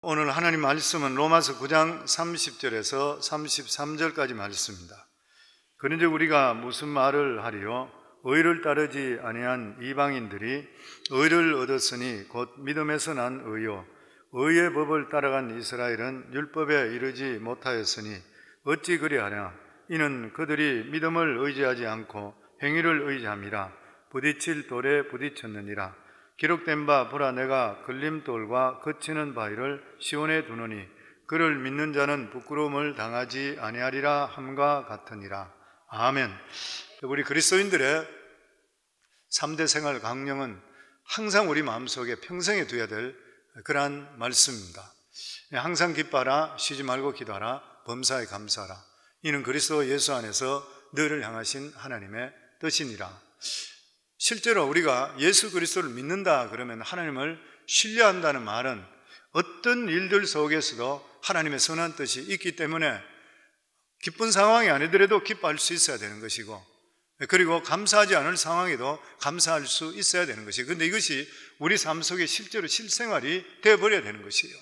오늘 하나님 말씀은 로마서 9장 30절에서 33절까지 말씀입니다. 그런즉 우리가 무슨 말을 하리요? 의를 따르지 아니한 이방인들이 의를 얻었으니 곧 믿음에서 난 의요, 의의 법을 따라간 이스라엘은 율법에 이르지 못하였으니 어찌 그리하냐? 이는 그들이 믿음을 의지하지 않고 행위를 의지함이라. 부딪힐 돌에 부딪혔느니라. 기록된 바 보라, 내가 걸림돌과 거치는 바위를 시온에 두노니 그를 믿는 자는 부끄러움을 당하지 아니하리라 함과 같으니라. 아멘. 우리 그리스도인들의 3대 생활 강령은 항상 우리 마음속에 평생에 두어야 될 그러한 말씀입니다. 항상 기뻐하라, 쉬지 말고 기도하라, 범사에 감사하라. 이는 그리스도 예수 안에서 너를 향하신 하나님의 뜻이니라. 실제로 우리가 예수 그리스도를 믿는다 그러면 하나님을 신뢰한다는 말은 어떤 일들 속에서도 하나님의 선한 뜻이 있기 때문에 기쁜 상황이 아니더라도 기뻐할 수 있어야 되는 것이고, 그리고 감사하지 않을 상황에도 감사할 수 있어야 되는 것이고, 그런데 이것이 우리 삶 속에 실제로 실생활이 되어버려야 되는 것이에요.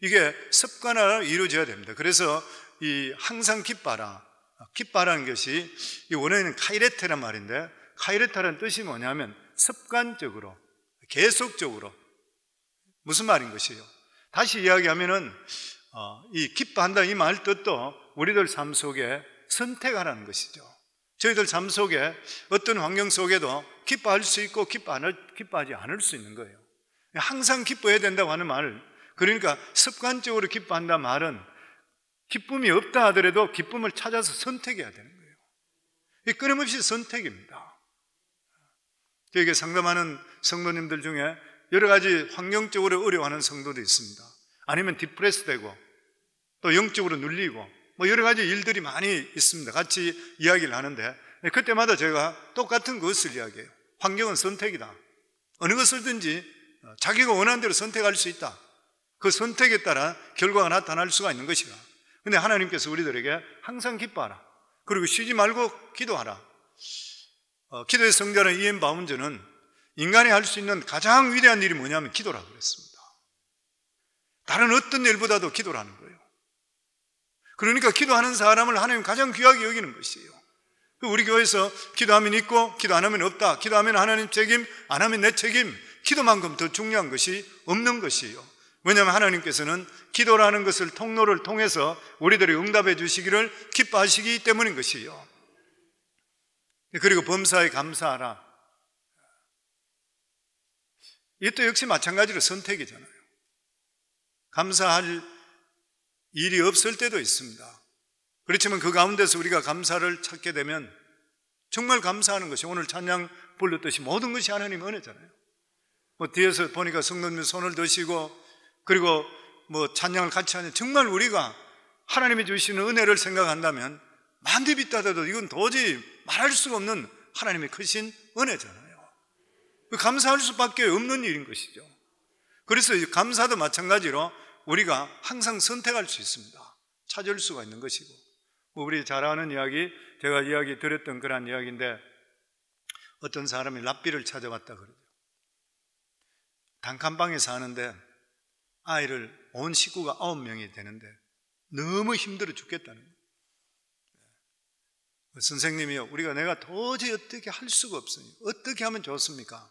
이게 습관화로 이루어져야 됩니다. 그래서 이 항상 기뻐하라는 것이 이 원어에는 카이레테란 말인데, 카이레타라는 뜻이 뭐냐면 습관적으로, 계속적으로. 무슨 말인 것이에요? 다시 이야기하면은 이 기뻐한다 이 말 뜻도 우리들 삶 속에 선택하라는 것이죠. 저희들 삶 속에 어떤 환경 속에도 기뻐할 수 있고 기뻐하지 않을 수 있는 거예요. 항상 기뻐해야 된다고 하는 말, 그러니까 습관적으로 기뻐한다 말은 기쁨이 없다 하더라도 기쁨을 찾아서 선택해야 되는 거예요. 이 끊임없이 선택입니다. 저에게 상담하는 성도님들 중에 여러 가지 환경적으로 어려워하는 성도도 있습니다. 아니면 디프레스 되고 또 영적으로 눌리고 뭐 여러 가지 일들이 많이 있습니다. 같이 이야기를 하는데 그때마다 제가 똑같은 것을 이야기해요. 환경은 선택이다. 어느 것을든지 자기가 원하는 대로 선택할 수 있다. 그 선택에 따라 결과가 나타날 수가 있는 것이다. 그런데 하나님께서 우리들에게 항상 기뻐하라, 그리고 쉬지 말고 기도하라. 기도의 성자는 이엔 바운즈는 인간이 할 수 있는 가장 위대한 일이 뭐냐면 기도라고 그랬습니다. 다른 어떤 일보다도 기도라는 거예요. 그러니까 기도하는 사람을 하나님 가장 귀하게 여기는 것이에요. 우리 교회에서 기도하면 있고 기도 안 하면 없다, 기도하면 하나님 책임, 안 하면 내 책임, 기도만큼 더 중요한 것이 없는 것이에요. 왜냐하면 하나님께서는 기도라는 것을 통로를 통해서 우리들이 응답해 주시기를 기뻐하시기 때문인 것이에요. 그리고 범사에 감사하라. 이것도 역시 마찬가지로 선택이잖아요. 감사할 일이 없을 때도 있습니다. 그렇지만 그 가운데서 우리가 감사를 찾게 되면 정말 감사하는 것이, 오늘 찬양 불렀듯이 모든 것이 하나님의 은혜잖아요. 뒤에서 보니까 성도님 손을 드시고 그리고 찬양을 같이 하는, 정말 우리가 하나님이 주시는 은혜를 생각한다면 만대 비따다도 이건 도저히 말할 수가 없는 하나님의 크신 은혜잖아요. 감사할 수밖에 없는 일인 것이죠. 그래서 감사도 마찬가지로 우리가 항상 선택할 수 있습니다. 찾을 수가 있는 것이고, 우리 잘 아는 이야기, 제가 이야기 드렸던 그런 이야기인데, 어떤 사람이 랍비를 찾아왔다 그러죠. 단칸방에 사는데 아이를 온 식구가 9명이 되는데 너무 힘들어 죽겠다는 거예요. 선생님이요, 내가 도저히 어떻게 할 수가 없으니 어떻게 하면 좋습니까?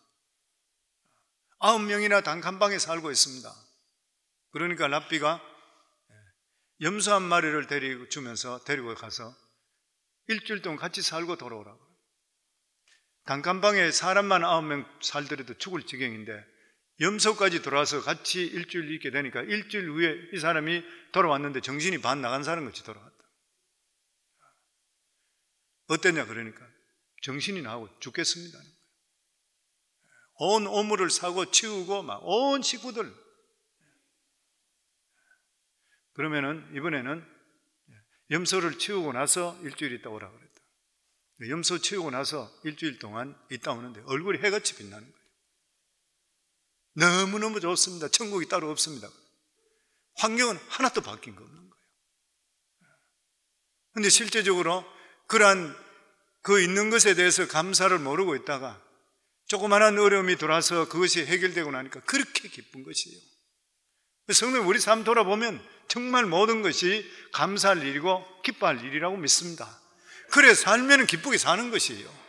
9명이나 단칸방에 살고 있습니다. 그러니까 랍비가 염소 한 마리를 데리고 가서 일주일 동안 같이 살고 돌아오라고. 단칸방에 사람만 9명 살더라도 죽을 지경인데 염소까지 들어와서 같이 일주일 있게 되니까 일주일 후에 이 사람이 돌아왔는데 정신이 반 나간 사람 같이 돌아왔다. 어땠냐 그러니까 정신이 나고 죽겠습니다. 온 오물을 사고 치우고 막 온 식구들. 그러면은 이번에는 염소를 치우고 나서 일주일 있다 오라 그랬다. 염소 치우고 나서 일주일 동안 있다 오는데 얼굴이 해같이 빛나는 거예요. 너무너무 좋습니다. 천국이 따로 없습니다. 환경은 하나도 바뀐 거 없는 거예요. 그런데 실제적으로 그러한 그 있는 것에 대해서 감사를 모르고 있다가 조그마한 어려움이 들어와서 그것이 해결되고 나니까 그렇게 기쁜 것이에요. 성도님, 우리 삶 돌아보면 정말 모든 것이 감사할 일이고 기뻐할 일이라고 믿습니다. 그래 살면 기쁘게 사는 것이에요.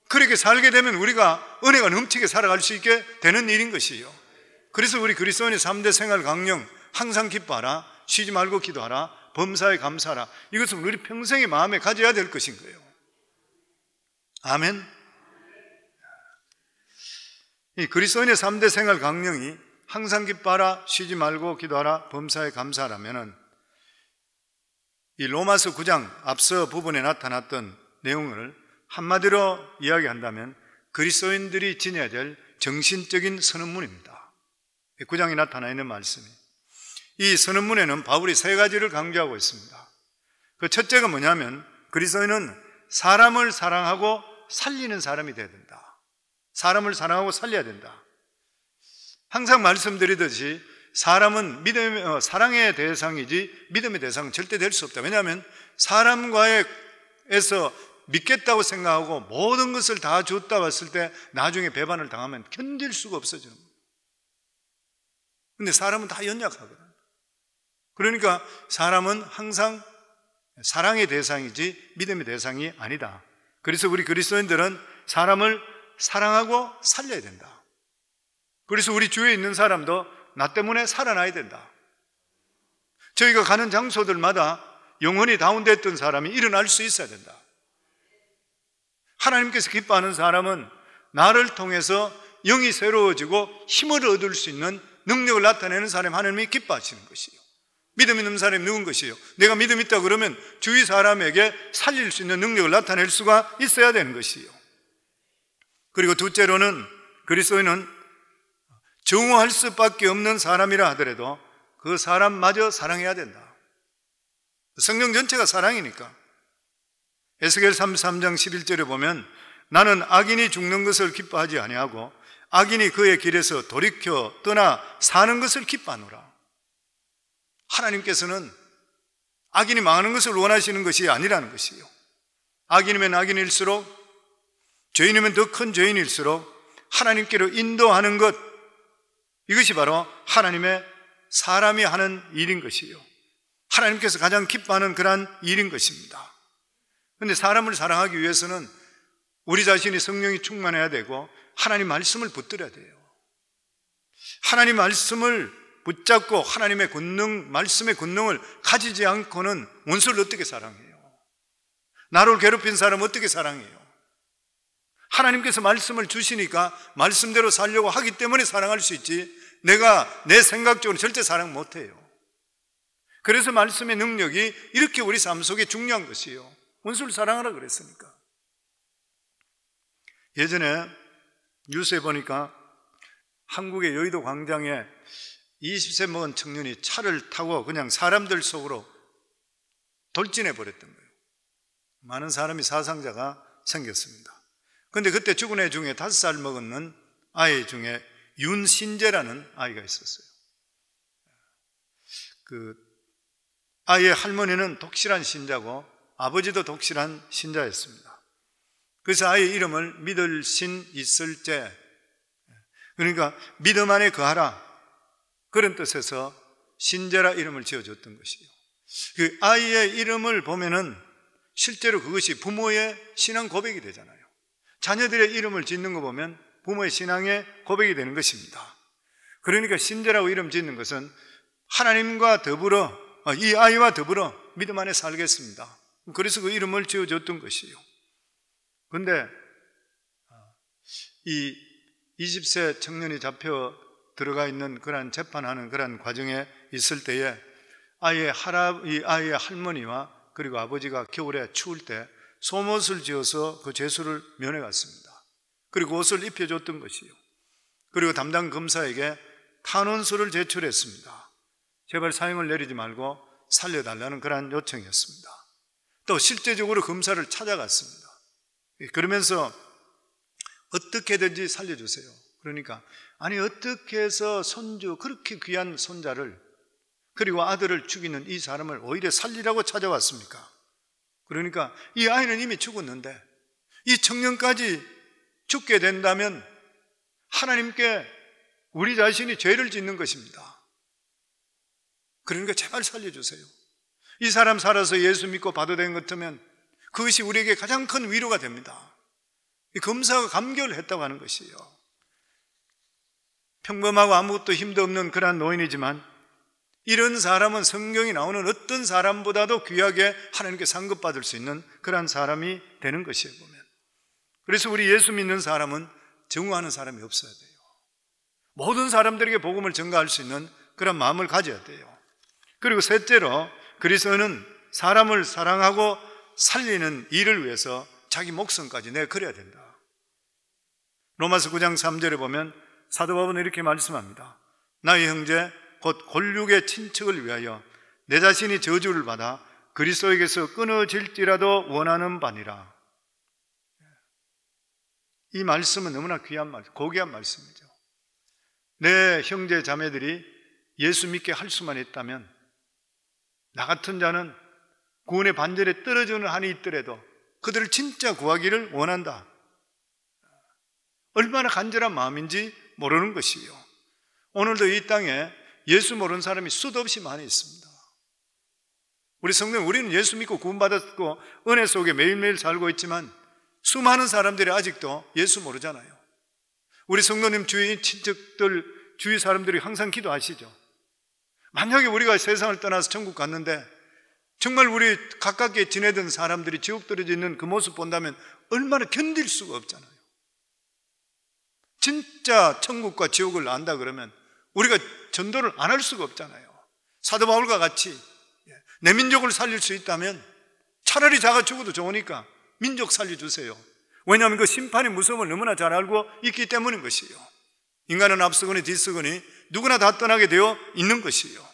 그렇게 살게 되면 우리가 은혜가 넘치게 살아갈 수 있게 되는 일인 것이에요. 그래서 우리 그리스도인의 3대 생활 강령, 항상 기뻐하라, 쉬지 말고 기도하라, 범사에 감사하라, 이것은 우리 평생의 마음에 가져야 될 것인 거예요. 아멘. 이 그리스도인의 3대 생활 강령이 항상 기뻐하라, 쉬지 말고 기도하라, 범사에 감사하라면은 이 로마서 9장 앞서 부분에 나타났던 내용을 한마디로 이야기한다면 그리스도인들이 지녀야 될 정신적인 선언문입니다. 9장에 나타나 있는 말씀이, 이 선언문에는 바울이 세 가지를 강조하고 있습니다. 그 첫째가 뭐냐면 그리스도인은 사람을 사랑하고 살리는 사람이 되어야 된다. 사람을 사랑하고 살려야 된다. 항상 말씀드리듯이 사람은 사랑의 대상이지 믿음의 대상은 절대 될 수 없다. 왜냐하면 사람과에서 믿겠다고 생각하고 모든 것을 다 줬다 왔을 때 나중에 배반을 당하면 견딜 수가 없어지는 거예요. 근데 사람은 다 연약하거든. 그러니까 사람은 항상 사랑의 대상이지 믿음의 대상이 아니다. 그래서 우리 그리스도인들은 사람을 사랑하고 살려야 된다. 그래서 우리 주위에 있는 사람도 나 때문에 살아나야 된다. 저희가 가는 장소들마다 영혼이 다운됐던 사람이 일어날 수 있어야 된다. 하나님께서 기뻐하는 사람은 나를 통해서 영이 새로워지고 힘을 얻을 수 있는 능력을 나타내는 사람이 하나님이 기뻐하시는 것이에요. 믿음 있는 사람이 누군 것이에요? 내가 믿음 있다 그러면 주위 사람에게 살릴 수 있는 능력을 나타낼 수가 있어야 되는 것이에요. 그리고 둘째로는 그리스도인은 정오할 수밖에 없는 사람이라 하더라도 그 사람마저 사랑해야 된다. 성령 전체가 사랑이니까. 에스겔 33장 11절에 보면 나는 악인이 죽는 것을 기뻐하지 아니하고 악인이 그의 길에서 돌이켜 떠나 사는 것을 기뻐하노라. 하나님께서는 악인이 망하는 것을 원하시는 것이 아니라는 것이에요. 악인이면 악인일수록, 죄인이면 더 큰 죄인일수록 하나님께로 인도하는 것, 이것이 바로 하나님의 사람이 하는 일인 것이에요. 하나님께서 가장 기뻐하는 그러한 일인 것입니다. 그런데 사람을 사랑하기 위해서는 우리 자신이 성령이 충만해야 되고 하나님 말씀을 붙들어야 돼요. 하나님 말씀을 붙잡고 하나님의 권능, 말씀의 권능을 가지지 않고는 원수를 어떻게 사랑해요? 나를 괴롭힌 사람을 어떻게 사랑해요? 하나님께서 말씀을 주시니까 말씀대로 살려고 하기 때문에 사랑할 수 있지, 내가 내 생각적으로 절대 사랑 못해요. 그래서 말씀의 능력이 이렇게 우리 삶 속에 중요한 것이에요. 원수를 사랑하라 그랬으니까. 예전에 뉴스에 보니까 한국의 여의도 광장에 20세 먹은 청년이 차를 타고 그냥 사람들 속으로 돌진해 버렸던 거예요. 많은 사람이 사상자가 생겼습니다. 그런데 그때 죽은 애 중에 5살 먹은 아이 중에 윤신재라는 아이가 있었어요. 그 아이의 할머니는 독실한 신자고 아버지도 독실한 신자였습니다. 그래서 아이의 이름을 믿을 신 있을제, 그러니까 믿음 안에 거하라, 그런 뜻에서 신재라 이름을 지어줬던 것이에요. 그 아이의 이름을 보면은 실제로 그것이 부모의 신앙 고백이 되잖아요. 자녀들의 이름을 짓는 거 보면 부모의 신앙의 고백이 되는 것입니다. 그러니까 신재라고 이름 짓는 것은 하나님과 더불어, 이 아이와 더불어 믿음 안에 살겠습니다. 그래서 그 이름을 지어줬던 것이에요. 그런데 이 20세 청년이 잡혀 들어가 있는 그러한 재판하는 그러한 과정에 있을 때에 이 아이의 할머니와 그리고 아버지가 겨울에 추울 때 속옷을 지어서 그 죄수를 면회 갔습니다. 그리고 옷을 입혀줬던 것이에요. 그리고 담당 검사에게 탄원서를 제출했습니다. 제발 사형을 내리지 말고 살려달라는 그러한 요청이었습니다. 또 실제적으로 검사를 찾아갔습니다. 그러면서 어떻게든지 살려주세요. 그러니까 아니 어떻게 해서 손주, 그렇게 귀한 손자를 그리고 아들을 죽이는 이 사람을 오히려 살리라고 찾아왔습니까? 그러니까 이 아이는 이미 죽었는데 이 청년까지 죽게 된다면 하나님께 우리 자신이 죄를 짓는 것입니다. 그러니까 제발 살려주세요. 이 사람 살아서 예수 믿고 봐도 되는 것 같으면 그것이 우리에게 가장 큰 위로가 됩니다. 검사가 감격을 했다고 하는 것이에요. 평범하고 아무것도 힘도 없는 그러한 노인이지만 이런 사람은 성경이 나오는 어떤 사람보다도 귀하게 하나님께 상급받을 수 있는 그러한 사람이 되는 것이에요, 보면. 그래서 우리 예수 믿는 사람은 정오하는 사람이 없어야 돼요. 모든 사람들에게 복음을 전가할 수 있는 그런 마음을 가져야 돼요. 그리고 셋째로 그리스도는 사람을 사랑하고 살리는 일을 위해서 자기 목숨까지 내걸어야 된다. 로마서 9장 3절에 보면 사도 바울은 이렇게 말씀합니다. 나의 형제 곧 골육의 친척을 위하여 내 자신이 저주를 받아 그리스도에게서 끊어질지라도 원하는 바니라. 이 말씀은 너무나 귀한 말씀, 고귀한 말씀이죠. 내 형제 자매들이 예수 믿게 할 수만 있다면 나 같은 자는 구원의 반절에 떨어지는 한이 있더라도 그들을 진짜 구하기를 원한다. 얼마나 간절한 마음인지 모르는 것이요. 오늘도 이 땅에 예수 모르는 사람이 수도 없이 많이 있습니다. 우리 성도님, 우리는 예수 믿고 구원받았고 은혜 속에 매일매일 살고 있지만 수많은 사람들이 아직도 예수 모르잖아요. 우리 성도님 주위 친척들, 주위 사람들이 항상 기도하시죠. 만약에 우리가 세상을 떠나서 천국 갔는데 정말 우리 가깝게 지내던 사람들이 지옥 떨어져 있는 그 모습 본다면 얼마나 견딜 수가 없잖아요. 진짜 천국과 지옥을 안다 그러면 우리가 전도를 안 할 수가 없잖아요. 사도 바울과 같이 내 민족을 살릴 수 있다면 차라리 자가 죽어도 좋으니까 민족 살려주세요. 왜냐하면 그 심판의 무서움을 너무나 잘 알고 있기 때문인 것이에요. 인간은 앞서거니 뒤서거니 누구나 다 떠나게 되어 있는 것이에요.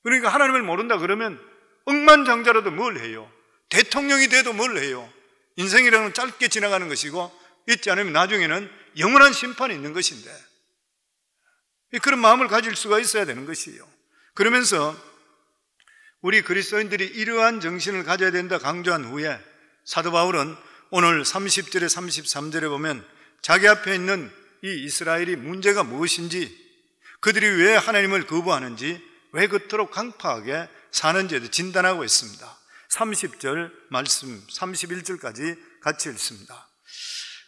그러니까 하나님을 모른다 그러면 억만장자라도 뭘 해요? 대통령이 돼도 뭘 해요? 인생이라는 짧게 지나가는 것이고 잊지 않으면 나중에는 영원한 심판이 있는 것인데 그런 마음을 가질 수가 있어야 되는 것이에요. 그러면서 우리 그리스도인들이 이러한 정신을 가져야 된다 강조한 후에 사도 바울은 오늘 30절에 33절에 보면 자기 앞에 있는 이 이스라엘이 문제가 무엇인지, 그들이 왜 하나님을 거부하는지, 왜 그토록 강팍하게 사는지에도 진단하고 있습니다. 30절 말씀 31절까지 같이 읽습니다.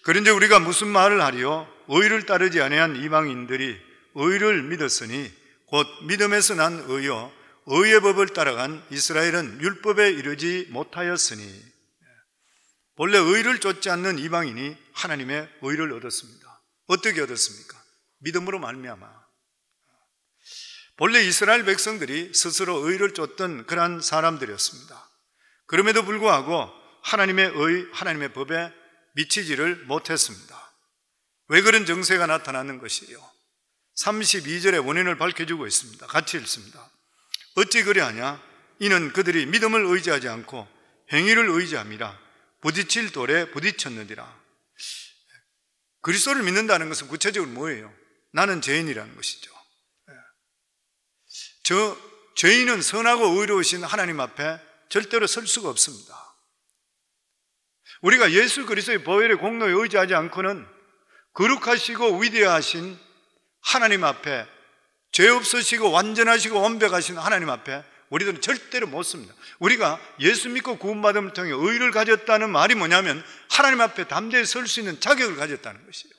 그런데 우리가 무슨 말을 하리요? 의를 따르지 아니한 이방인들이 의를 믿었으니 곧 믿음에서 난 의요 의의 법을 따라간 이스라엘은 율법에 이르지 못하였으니. 본래 의를 쫓지 않는 이방인이 하나님의 의를 얻었습니다. 어떻게 얻었습니까? 믿음으로 말미암아. 본래 이스라엘 백성들이 스스로 의를 쫓던 그러한 사람들이었습니다. 그럼에도 불구하고 하나님의 의, 하나님의 법에 미치지를 못했습니다. 왜 그런 정세가 나타나는 것이에요? 32절의 원인을 밝혀주고 있습니다. 같이 읽습니다. 어찌 그리하냐? 이는 그들이 믿음을 의지하지 않고 행위를 의지함이라 부딪힐 돌에 부딪혔느니라. 그리스도를 믿는다는 것은 구체적으로 뭐예요? 나는 죄인이라는 것이죠. 죄인은 선하고 의로우신 하나님 앞에 절대로 설 수가 없습니다. 우리가 예수 그리스도의 보혈의 공로에 의지하지 않고는 거룩하시고 위대하신 하나님 앞에, 죄 없으시고 완전하시고 완벽하신 하나님 앞에 우리들은 절대로 못 섭니다. 우리가 예수 믿고 구원받음을 통해 의를 가졌다는 말이 뭐냐면 하나님 앞에 담대히 설 수 있는 자격을 가졌다는 것이에요.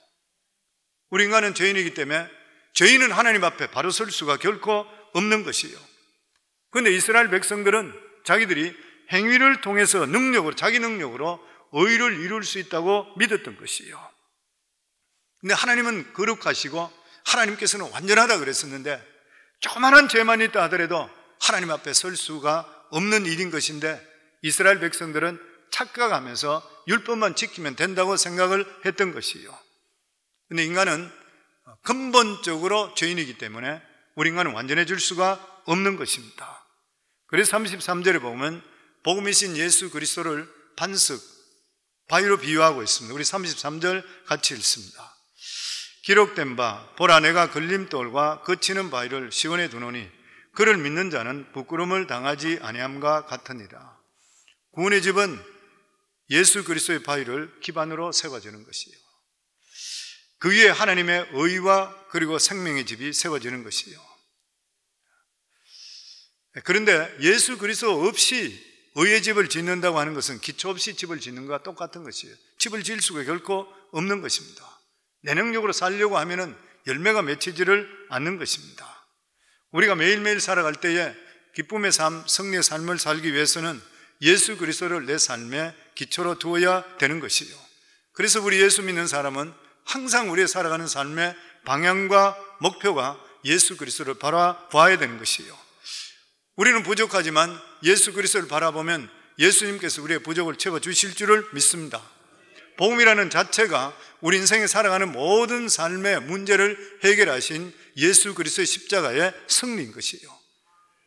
우리 인간은 죄인이기 때문에 죄인은 하나님 앞에 바로 설 수가 결코 없는 것이에요. 그런데 이스라엘 백성들은 자기들이 행위를 통해서 능력으로, 자기 능력으로 의를 이룰 수 있다고 믿었던 것이에요. 근데 하나님은 거룩하시고 하나님께서는 완전하다 그랬었는데 조그만한 죄만 있다 하더라도 하나님 앞에 설 수가 없는 일인 것인데 이스라엘 백성들은 착각하면서 율법만 지키면 된다고 생각을 했던 것이에요. 근데 인간은 근본적으로 죄인이기 때문에 우리 인간은 완전해질 수가 없는 것입니다. 그래서 33절에 보면 복음이신 예수 그리스도를 반석, 바위로 비유하고 있습니다. 우리 33절 같이 읽습니다. 기록된 바 보라 내가 걸림돌과 거치는 바위를 시온에 두노니 그를 믿는 자는 부끄러움을 당하지 아니함과 같으니라. 구원의 집은 예수 그리스도의 바위를 기반으로 세워지는 것이에요. 그 위에 하나님의 의와 그리고 생명의 집이 세워지는 것이에요. 그런데 예수 그리스도 없이 의의 집을 짓는다고 하는 것은 기초 없이 집을 짓는 것과 똑같은 것이에요. 집을 지을 수가 결코 없는 것입니다. 내 능력으로 살려고 하면은 열매가 맺히지를 않는 것입니다. 우리가 매일매일 살아갈 때에 기쁨의 삶, 승리의 삶을 살기 위해서는 예수 그리스도를 내 삶의 기초로 두어야 되는 것이에요. 그래서 우리 예수 믿는 사람은 항상 우리의 살아가는 삶의 방향과 목표가 예수 그리스도를 바라봐야 되는 것이에요. 우리는 부족하지만 예수 그리스도를 바라보면 예수님께서 우리의 부족을 채워주실 줄을 믿습니다. 복음이라는 자체가 우리 인생에 살아가는 모든 삶의 문제를 해결하신 예수 그리스도의 십자가의 승리인 것이에요.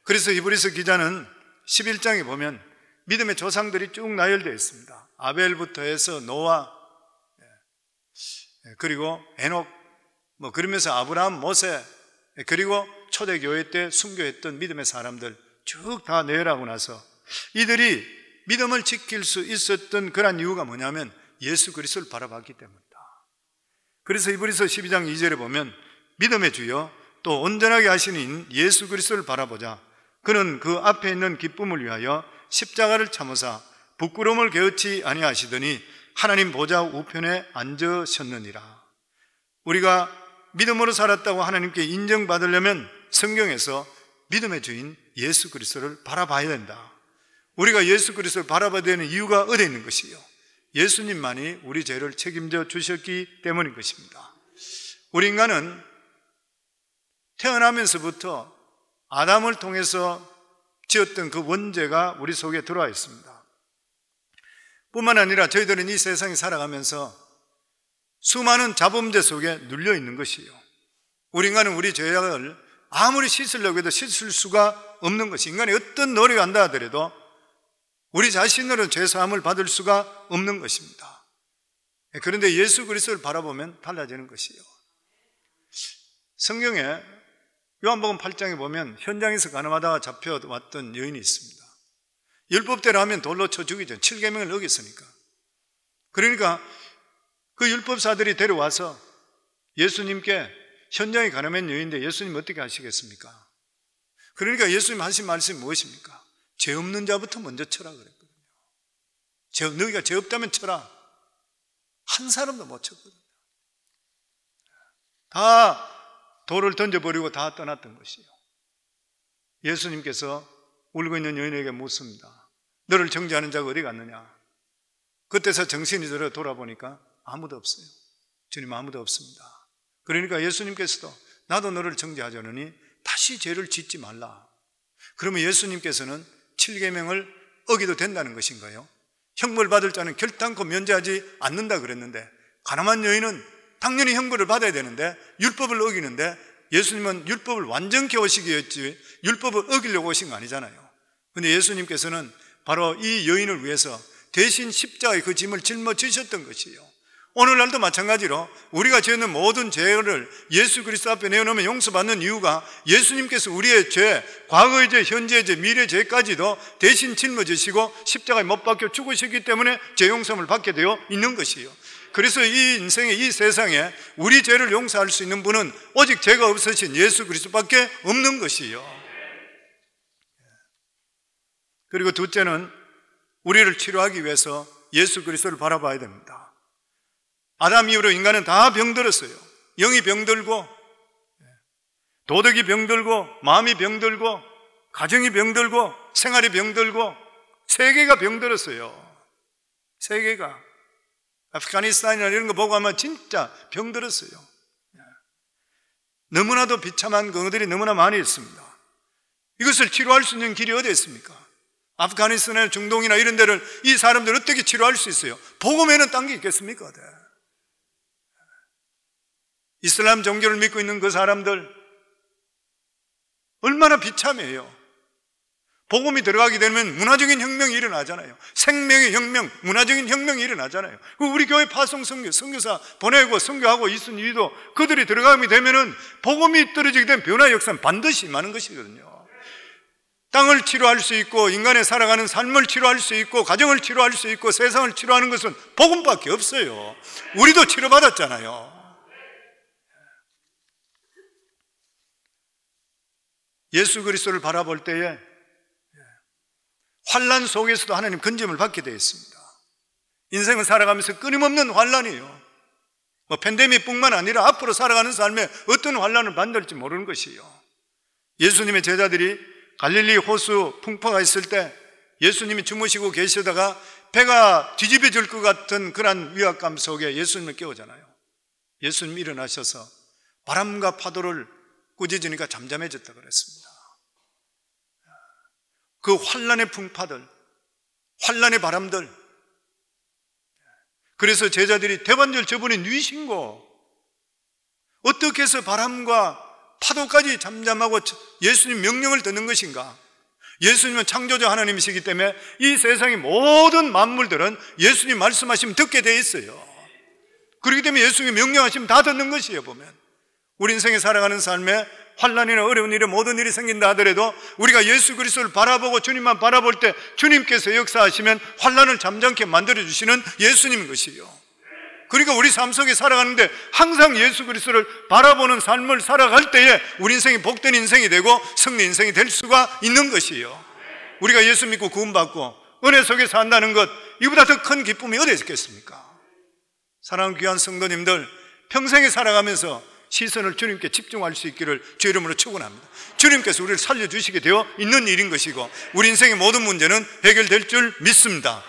그래서 히브리서 기자는 11장에 보면 믿음의 조상들이 쭉 나열되어 있습니다. 아벨부터 해서 노아, 그리고 에녹, 그러면서 아브라함, 모세, 그리고 초대교회 때 순교했던 믿음의 사람들 쭉 다 내열하고 나서 이들이 믿음을 지킬 수 있었던 그런 이유가 뭐냐면 예수 그리스도를 바라봤기 때문이다. 그래서 히브리서 12장 2절에 보면 믿음의 주여 또 온전하게 하시는 예수 그리스도를 바라보자. 그는 그 앞에 있는 기쁨을 위하여 십자가를 참으사 부끄러움을 게으치 아니하시더니 하나님 보좌 우편에 앉으셨느니라. 우리가 믿음으로 살았다고 하나님께 인정받으려면 성경에서 믿음의 주인 예수 그리스도를 바라봐야 된다. 우리가 예수 그리스도를 바라봐야 되는 이유가 어디에 있는 것이요? 예수님만이 우리 죄를 책임져 주셨기 때문인 것입니다. 우리 인간은 태어나면서부터 아담을 통해서 지었던 그 원죄가 우리 속에 들어와 있습니다. 뿐만 아니라 저희들은 이 세상에 살아가면서 수많은 자범죄 속에 눌려 있는 것이에요. 우리 인간은 우리 죄악을 아무리 씻으려고 해도 씻을 수가 없는 것이, 인간이 어떤 노력을 한다 하더라도 우리 자신으로는 죄사함을 받을 수가 없는 것입니다. 그런데 예수 그리스도를 바라보면 달라지는 것이에요. 성경에 요한복음 8장에 보면 현장에서 가늠하다가 잡혀왔던 여인이 있습니다. 율법대로 하면 돌로 쳐 죽이죠. 7계명을 어겼으니까. 그러니까 그 율법사들이 데려와서 예수님께 현장에 가늠한 여인인데 예수님 어떻게 하시겠습니까? 그러니까 예수님 하신 말씀이 무엇입니까? 죄 없는 자부터 먼저 쳐라 그랬거든요. 너희가 죄 없다면 쳐라. 한 사람도 못 쳤거든요. 다 돌을 던져버리고 다 떠났던 것이에요. 예수님께서 울고 있는 여인에게 묻습니다. 너를 정죄하는 자가 어디 갔느냐? 그때서 정신이 들어 돌아보니까 아무도 없어요. 주님 아무도 없습니다. 그러니까 예수님께서도 나도 너를 정죄하자느니 다시 죄를 짓지 말라. 그러면 예수님께서는 7계명을 어기도 된다는 것인가요? 형벌 받을 자는 결단코 면제하지 않는다 그랬는데 가늠한 여인은 당연히 형벌을 받아야 되는데 율법을 어기는데 예수님은 율법을 완전케 오시기 위했지 율법을 어기려고 오신 거 아니잖아요. 그런데 예수님께서는 바로 이 여인을 위해서 대신 십자가의 그 짐을 짊어지셨던 것이에요. 오늘날도 마찬가지로 우리가 지은 모든 죄를 예수 그리스도 앞에 내어놓으면 용서받는 이유가 예수님께서 우리의 죄, 과거의 죄, 현재의 죄, 미래의 죄까지도 대신 짊어지시고 십자가에 못 박혀 죽으셨기 때문에 죄 용서를 받게 되어 있는 것이에요. 그래서 이 인생에, 이 세상에 우리 죄를 용서할 수 있는 분은 오직 죄가 없으신 예수 그리스도밖에 없는 것이에요. 그리고 둘째는 우리를 치료하기 위해서 예수 그리스도를 바라봐야 됩니다. 아담 이후로 인간은 다 병들었어요. 영이 병들고 도덕이 병들고 마음이 병들고 가정이 병들고 생활이 병들고 세계가 병들었어요. 세계가 아프가니스탄이나 이런 거 보고 하면 진짜 병들었어요. 너무나도 비참한 경우들이 너무나 많이 있습니다. 이것을 치료할 수 있는 길이 어디 있습니까? 아프가니스탄이나 중동이나 이런 데를 이 사람들 어떻게 치료할 수 있어요? 복음에는 딴 게 있겠습니까? 이슬람 종교를 믿고 있는 그 사람들 얼마나 비참해요. 복음이 들어가게 되면 문화적인 혁명이 일어나잖아요. 생명의 혁명, 문화적인 혁명이 일어나잖아요. 우리 교회 파송 선교사 보내고 선교하고 있은 이유도 그들이 들어가게 되면은 복음이 떨어지게 되면 변화의 역사는 반드시 임하는 것이거든요. 땅을 치료할 수 있고 인간의 살아가는 삶을 치료할 수 있고 가정을 치료할 수 있고 세상을 치료하는 것은 복음밖에 없어요. 우리도 치료받았잖아요. 예수 그리스도를 바라볼 때에 환난 속에서도 하나님 건짐을 받게 되어 있습니다. 인생을 살아가면서 끊임없는 환난이에요. 팬데믹뿐만 아니라 앞으로 살아가는 삶에 어떤 환난을 만날지 모르는 것이에요. 예수님의 제자들이 갈릴리 호수 풍파가 있을 때 예수님이 주무시고 계시다가 배가 뒤집어질 것 같은 그런 위압감 속에 예수님을 깨우잖아요. 예수님이 일어나셔서 바람과 파도를 꾸짖으니까 잠잠해졌다 그랬습니다. 그 환난의 풍파들, 환난의 바람들, 그래서 제자들이 대반절 저분이 누이신고 어떻게 해서 바람과 파도까지 잠잠하고 예수님 명령을 듣는 것인가? 예수님은 창조자 하나님이시기 때문에 이 세상의 모든 만물들은 예수님 말씀하시면 듣게 돼 있어요. 그렇기 때문에 예수님이 명령하시면 다 듣는 것이에요. 보면 우리 인생에 살아가는 삶에 환난이나 어려운 일에 모든 일이 생긴다 하더라도 우리가 예수 그리스도를 바라보고 주님만 바라볼 때 주님께서 역사하시면 환난을 잠잠케 만들어주시는 예수님인 것이에요. 그러니까 우리 삶 속에 살아가는데 항상 예수 그리스도를 바라보는 삶을 살아갈 때에 우리 인생이 복된 인생이 되고 승리 인생이 될 수가 있는 것이에요. 우리가 예수 믿고 구원받고 은혜 속에 산다는 것, 이보다 더 큰 기쁨이 어디 있겠습니까? 사랑하는 귀한 성도님들, 평생에 살아가면서 시선을 주님께 집중할 수 있기를 주의 이름으로 축원합니다. 주님께서 우리를 살려주시게 되어 있는 일인 것이고 우리 인생의 모든 문제는 해결될 줄 믿습니다.